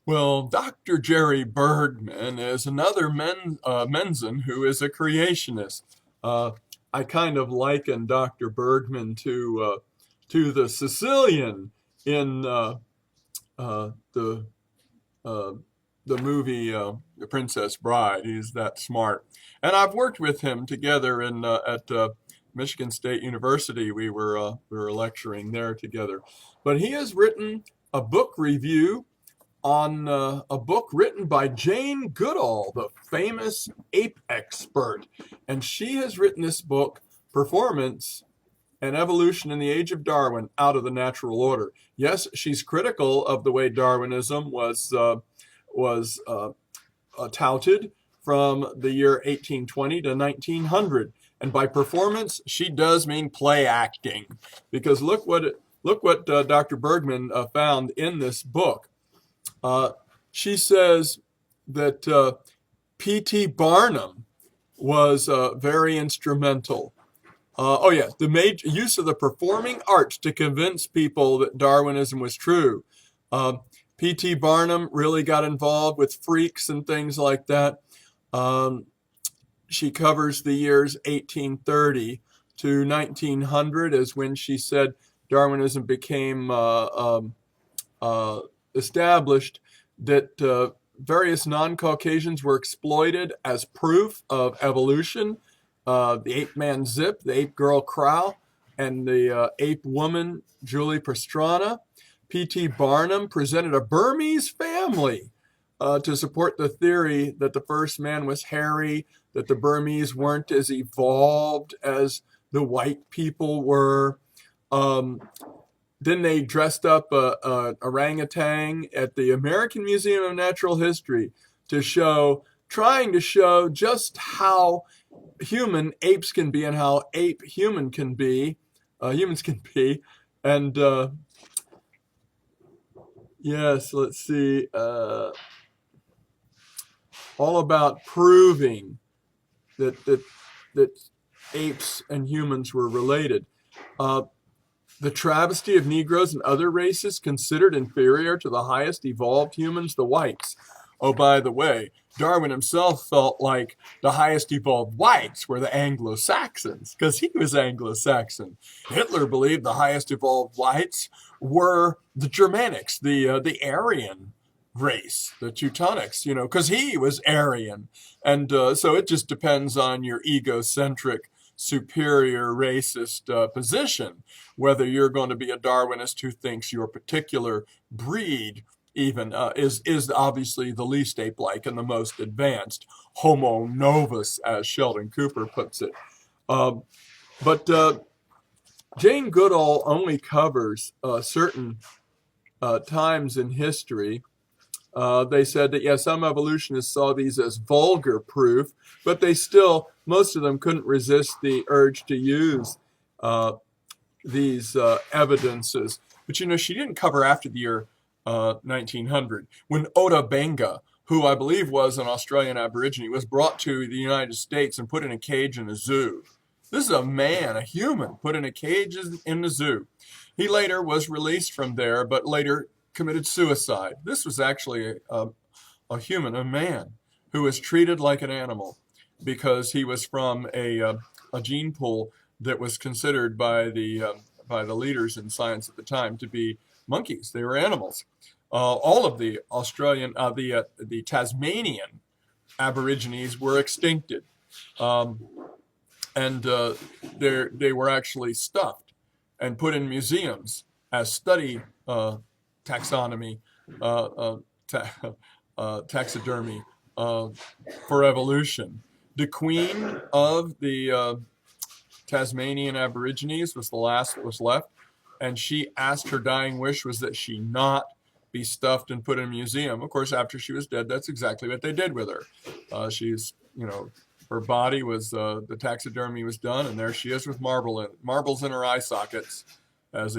Well, Dr. Jerry Bergman is another Menzen who is a creationist. Uh, I kind of liken Dr. Bergman to the Sicilian in the uh, the movie The Princess Bride. He's that smart, and I've worked with him together in at Michigan State University. We were lecturing there together, but he has written a book review on a book written by Jane Goodall, the famous ape expert. And she has written this book, Performance and Evolution in the Age of Darwin, Out of the Natural Order. Yes, she's critical of the way Darwinism was touted from the year 1820 to 1900. And by performance, she does mean play acting, because look what Dr. Bergman found in this book. Uh, she says that P.T. Barnum was very instrumental. Oh, yeah, the major use of the performing arts to convince people that Darwinism was true. Uh, P.T. Barnum really got involved with freaks and things like that. Um, she covers the years 1830 to 1900 as when she said Darwinism became uh, established, that various non-Caucasians were exploited as proof of evolution. The ape man Zip, the ape girl Crow, and the ape woman Julie Pastrana. P.T. Barnum presented a Burmese family to support the theory that the first man was hairy, that the Burmese weren't as evolved as the white people were. Um, then they dressed up a orangutan at the American Museum of Natural History trying to show just how human apes can be and how ape humans can be. And yes, let's see, all about proving that apes and humans were related. Uh, the travesty of Negroes and other races considered inferior to the highest evolved humans, the whites. Oh, by the way, Darwin himself felt like the highest evolved whites were the Anglo-Saxons, because he was Anglo-Saxon. Hitler believed the highest evolved whites were the Germanics, the Aryan race, the Teutonics, because he was Aryan. And so it just depends on your egocentric, superior racist position, whether you're going to be a Darwinist who thinks your particular breed even is obviously the least ape-like and the most advanced, Homo novus, as Sheldon Cooper puts it. Um, but Jane Goodall only covers certain times in history. They said that, yes, some evolutionists saw these as vulgar proof, but most of them couldn't resist the urge to use these evidences. But, she didn't cover after the year 1900, when Oda Benga, who I believe was an Australian Aborigine, was brought to the United States and put in a cage in a zoo. This is a man, a human, put in a cage in the zoo. He later was released from there, but later committed suicide. This was actually a human, a man, who was treated like an animal because he was from a gene pool that was considered by the leaders in science at the time to be monkeys. They were animals. All of the the Tasmanian Aborigines were extincted, and they were actually stuffed and put in museums as study taxonomy, taxidermy for evolution. The queen of the Tasmanian Aborigines was the last that was left, and she asked, her dying wish was that she not be stuffed and put in a museum. Of course, after she was dead, that's exactly what they did with her. Her body was, the taxidermy was done, and there she is with marbles in her eye sockets as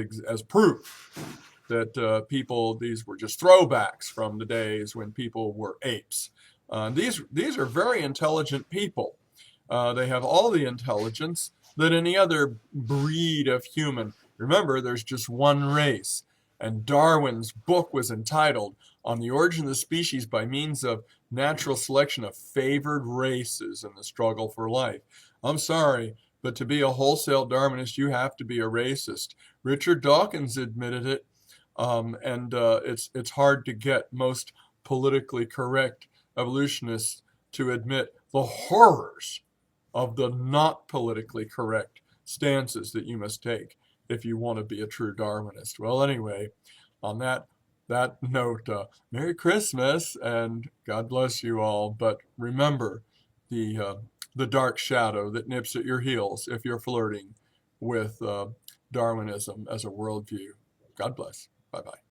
proof that these were just throwbacks from the days when people were apes. These are very intelligent people. They have all the intelligence that any other breed of human. Remember, there's just one race. And Darwin's book was entitled On the Origin of the Species by Means of Natural Selection of Favored Races in the Struggle for Life. I'm sorry, but to be a wholesale Darwinist, you have to be a racist. Richard Dawkins admitted it, and it's hard to get most politically correct evolutionists to admit the horrors of the not politically correct stances that you must take if you want to be a true Darwinist. Well, anyway, on that note, Merry Christmas and God bless you all. But remember the dark shadow that nips at your heels if you're flirting with Darwinism as a worldview. God bless. Bye bye.